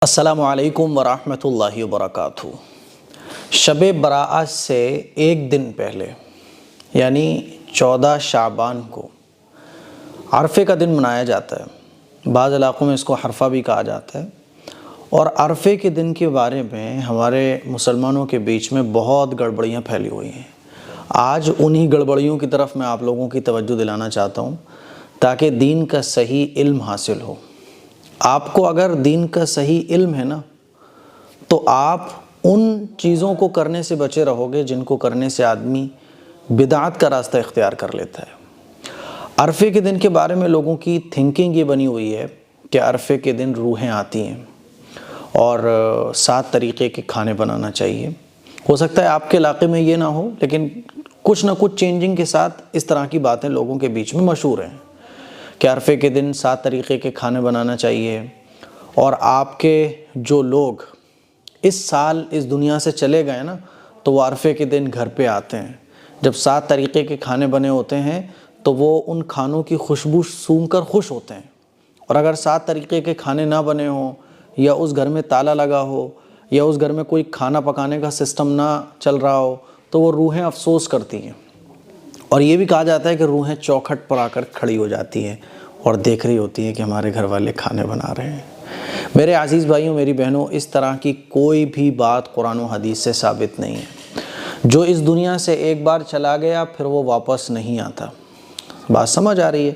السلام علیکم ورحمۃ اللہ وبرکاتہ۔ شب برأت سے ایک دن پہلے یعنی 14 شعبان کو عرفے کا دن منایا جاتا ہے۔ بعض علاقوں میں اس کو عرفہ بھی کہا جاتا ہے، اور عرفے کے دن کے بارے میں ہمارے مسلمانوں کے بیچ میں بہت گڑبڑیاں پھیلی ہوئی ہیں۔ آج انہی گڑبڑیوں کی طرف میں آپ لوگوں کی توجہ دلانا چاہتا ہوں تاکہ دین کا صحیح علم حاصل ہو۔ آپ کو اگر دین کا صحیح علم ہے نا تو آپ ان چیزوں کو کرنے سے بچے رہو گے جن کو کرنے سے آدمی بدعت کا راستہ اختیار کر لیتا ہے۔ عرفے کے دن کے بارے میں لوگوں کی تھنکنگ یہ بنی ہوئی ہے کہ عرفے کے دن روحیں آتی ہیں اور 7 طریقے کے کھانے بنانا چاہیے۔ ہو سکتا ہے آپ کے علاقے میں یہ نہ ہو، لیکن کچھ نہ کچھ چینجنگ کے ساتھ اس طرح کی باتیں لوگوں کے بیچ میں مشہور ہیں کہ عرفے کے دن 7 طریقے کے کھانے بنانا چاہیے، اور آپ کے جو لوگ اس سال اس دنیا سے چلے گئے نا تو وہ عرفے کے دن گھر پہ آتے ہیں۔ جب 7 طریقے کے کھانے بنے ہوتے ہیں تو وہ ان کھانوں کی خوشبو سونگھ کر خوش ہوتے ہیں، اور اگر 7 طریقے کے کھانے نہ بنے ہوں یا اس گھر میں تالا لگا ہو یا اس گھر میں کوئی کھانا پکانے کا سسٹم نہ چل رہا ہو تو وہ روحیں افسوس کرتی ہیں، اور یہ بھی کہا جاتا ہے کہ روحیں چوکھٹ پر آ کر کھڑی ہو جاتی ہیں اور دیکھ رہی ہوتی ہیں کہ ہمارے گھر والے کھانے بنا رہے ہیں۔ میرے عزیز بھائیوں، میری بہنوں، اس طرح کی کوئی بھی بات قرآن و حدیث سے ثابت نہیں ہے۔ جو اس دنیا سے ایک بار چلا گیا پھر وہ واپس نہیں آتا۔ بات سمجھ آ رہی ہے؟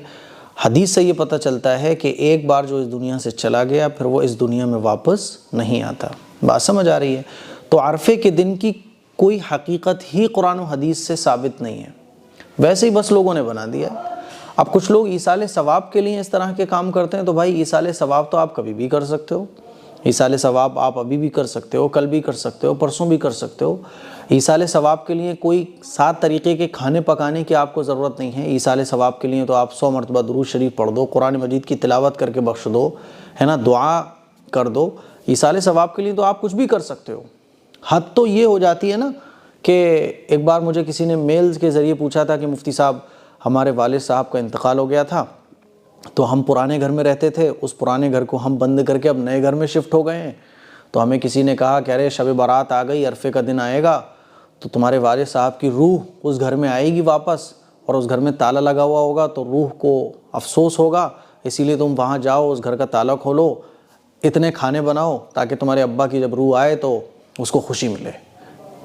حدیث سے یہ پتہ چلتا ہے کہ ایک بار جو اس دنیا سے چلا گیا پھر وہ اس دنیا میں واپس نہیں آتا۔ بات سمجھ آ رہی ہے؟ تو عرفے کے دن کی کوئی حقیقت ہی قرآن و حدیث سے ثابت نہیں ہے، ویسے ہی بس لوگوں نے بنا دیا۔ اب کچھ لوگ ایصال ثواب کے لیے اس طرح کے کام کرتے ہیں، تو بھائی ایصال ثواب تو آپ کبھی بھی کر سکتے ہو۔ ایصال ثواب آپ ابھی بھی کر سکتے ہو، کل بھی کر سکتے ہو، پرسوں بھی کر سکتے ہو۔ ایصال ثواب کے لیے کوئی 7 طریقے کے کھانے پکانے کی آپ کو ضرورت نہیں ہے۔ ایصال ثواب کے لیے تو آپ 100 مرتبہ درود شریف پڑھ دو، قرآن مجید کی تلاوت کر کے بخش دو، ہے نا، دعا کر دو۔ ایصال ثواب کے لیے تو آپ کچھ بھی کر سکتے ہو۔ حد تو یہ ہو جاتی ہے نا کہ ایک بار مجھے کسی نے میلز کے ذریعے پوچھا تھا کہ مفتی صاحب ہمارے والد صاحب کا انتقال ہو گیا تھا، تو ہم پرانے گھر میں رہتے تھے، اس پرانے گھر کو ہم بند کر کے اب نئے گھر میں شفٹ ہو گئے ہیں، تو ہمیں کسی نے کہا کہ ارے شب برات آ گئی، عرفے کا دن آئے گا تو تمہارے والد صاحب کی روح اس گھر میں آئے گی واپس، اور اس گھر میں تالا لگا ہوا ہوگا تو روح کو افسوس ہوگا، اسی لیے تم وہاں جاؤ، اس گھر کا تالا کھولو، اتنے کھانے بناؤ تاکہ تمہارے ابا کی جب روح آئے تو اس کو خوشی ملے۔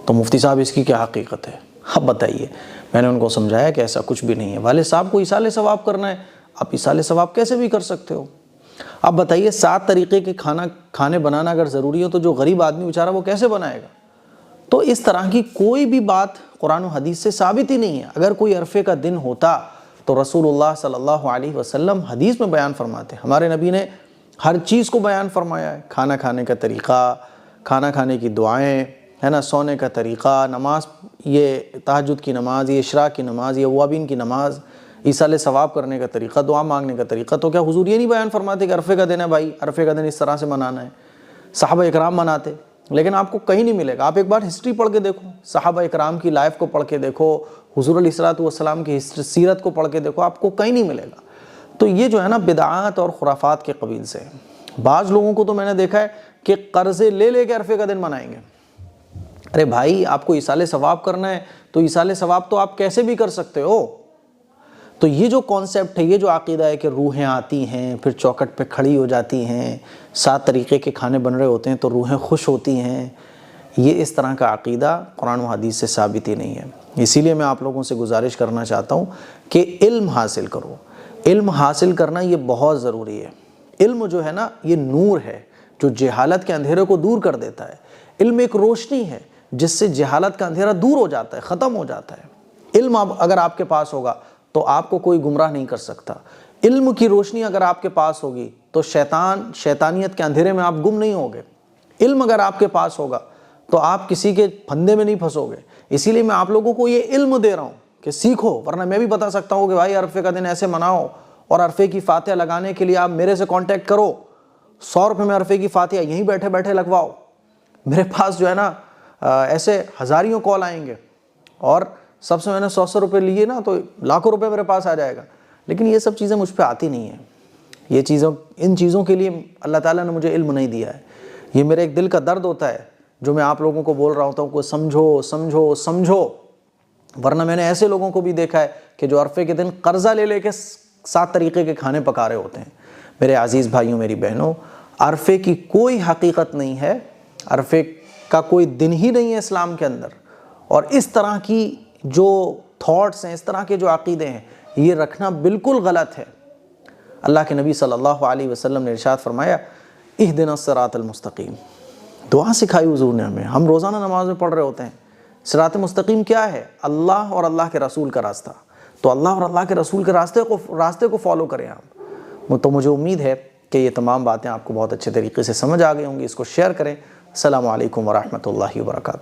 تو مفتی صاحب اس کی کیا حقیقت ہے؟ اب بتائیے۔ میں نے ان کو سمجھایا کہ ایسا کچھ بھی نہیں ہے۔ والد صاحب کو ایصال ثواب کرنا ہے، آپ ایصال ثواب کیسے بھی کر سکتے ہو۔ اب بتائیے 7 طریقے کے کھانے بنانا اگر ضروری ہو تو جو غریب آدمی بیچارہ وہ کیسے بنائے گا؟ تو اس طرح کی کوئی بھی بات قرآن و حدیث سے ثابت ہی نہیں ہے۔ اگر کوئی عرفے کا دن ہوتا تو رسول اللہ صلی اللہ علیہ وسلم حدیث میں بیان فرماتے، ہمارے نبی نے ہر چیز کو بیان فرمایا ہے، کھانا کھانے کا طریقہ، کھانا کھانے کی دعائیں، ہے نا، سونے کا طریقہ، نماز، یہ تہجد کی نماز، یہ اشراق کی نماز، یہ اوابین کی نماز، ایصال ثواب کرنے کا طریقہ، دعا مانگنے کا طریقہ۔ تو کیا حضور یہ نہیں بیان فرماتے کہ عرفے کا دن ہے بھائی، عرفے کا دن اس طرح سے منانا ہے؟ صحابہ اکرام مناتے، لیکن آپ کو کہیں نہیں ملے گا۔ آپ ایک بار ہسٹری پڑھ کے دیکھو، صحابہ اکرام کی لائف کو پڑھ کے دیکھو، حضور علیہ الصلوۃ والسلام کی سیرت کو پڑھ کے دیکھو، آپ کو کہیں نہیں ملے گا۔ تو یہ جو ہے نا بدعات اور خرافات کے قبیل سے ہے۔ بعض لوگوں کو تو میں نے دیکھا ہے کہ قرضے لے لے کے عرفے کا دن منائیں گے۔ ارے بھائی، آپ کو ایصال ثواب کرنا ہے تو ایصال ثواب تو آپ کیسے بھی کر سکتے ہو۔ تو یہ جو کانسیپٹ ہے، یہ جو عقیدہ ہے کہ روحیں آتی ہیں پھر چوکٹ پہ کھڑی ہو جاتی ہیں، 7 طریقے کے کھانے بن رہے ہوتے ہیں تو روحیں خوش ہوتی ہیں، یہ اس طرح کا عقیدہ قرآن و حدیث سے ثابت ہی نہیں ہے۔ اسی لیے میں آپ لوگوں سے گزارش کرنا چاہتا ہوں کہ علم حاصل کرو۔ علم حاصل کرنا یہ بہت ضروری ہے۔ علم جو ہے نا یہ نور ہے جو جہالت کے اندھیرے کو دور کر دیتا ہے۔ علم ایک روشنی ہے جس سے جہالت کا اندھیرا دور ہو جاتا ہے، ختم ہو جاتا ہے۔ علم اگر آپ کے پاس ہوگا تو آپ کو کوئی گمراہ نہیں کر سکتا۔ علم کی روشنی اگر آپ کے پاس ہوگی تو شیطانیت کے اندھیرے میں آپ گم نہیں ہوگے۔ علم اگر آپ کے پاس ہوگا تو آپ کسی کے پھندے میں نہیں پھنسو گے۔ اسی لیے میں آپ لوگوں کو یہ علم دے رہا ہوں کہ سیکھو، ورنہ میں بھی بتا سکتا ہوں کہ بھائی عرفے کا دن ایسے مناؤ، اور عرفے کی فاتحہ لگانے کے لیے آپ میرے سے کانٹیکٹ کرو، 100 روپے میں عرفے کی فاتحہ یہیں بیٹھے بیٹھے لگواؤ۔ میرے پاس جو ہے نا ایسے ہزاریوں کال آئیں گے، اور سب سے میں نے 100 روپے لیے نا تو لاکھوں روپے میرے پاس آ جائے گا، لیکن یہ سب چیزیں مجھ پہ آتی نہیں ہیں۔ ان چیزوں کے لیے اللہ تعالیٰ نے مجھے علم نہیں دیا ہے۔ یہ میرے ایک دل کا درد ہوتا ہے جو میں آپ لوگوں کو بول رہا ہوتا ہوں کہ سمجھو سمجھو سمجھو، ورنہ میں نے ایسے لوگوں کو بھی دیکھا ہے کہ جو عرفے کے دن قرضہ لے لے کے 7 طریقے کے کھانے پکا رہے ہوتے ہیں۔ میرے عزیز بھائیوں، میری بہنوں، عرفے کی کوئی حقیقت نہیں ہے، عرفے کا کوئی دن ہی نہیں ہے اسلام کے اندر، اور اس طرح کی جو تھاٹس ہیں، اس طرح کے جو عقیدے ہیں، یہ رکھنا بالکل غلط ہے۔ اللہ کے نبی صلی اللہ علیہ وسلم نے ارشاد فرمایا اہدنا الصراط المستقیم، دعا سکھائی حضور نے ہمیں، ہم روزانہ نماز میں پڑھ رہے ہوتے ہیں۔ صراط مستقیم کیا ہے؟ اللہ اور اللہ کے رسول کا راستہ، تو اللہ اور اللہ کے رسول کے راستے کو فالو کریں آپ۔ تو مجھے امید ہے کہ یہ تمام باتیں آپ کو بہت اچھے طریقے سے سمجھ آ گئی ہوں گی۔ اس کو شیئر کریں۔ السلام علیکم ورحمۃ اللہ وبرکاتہ۔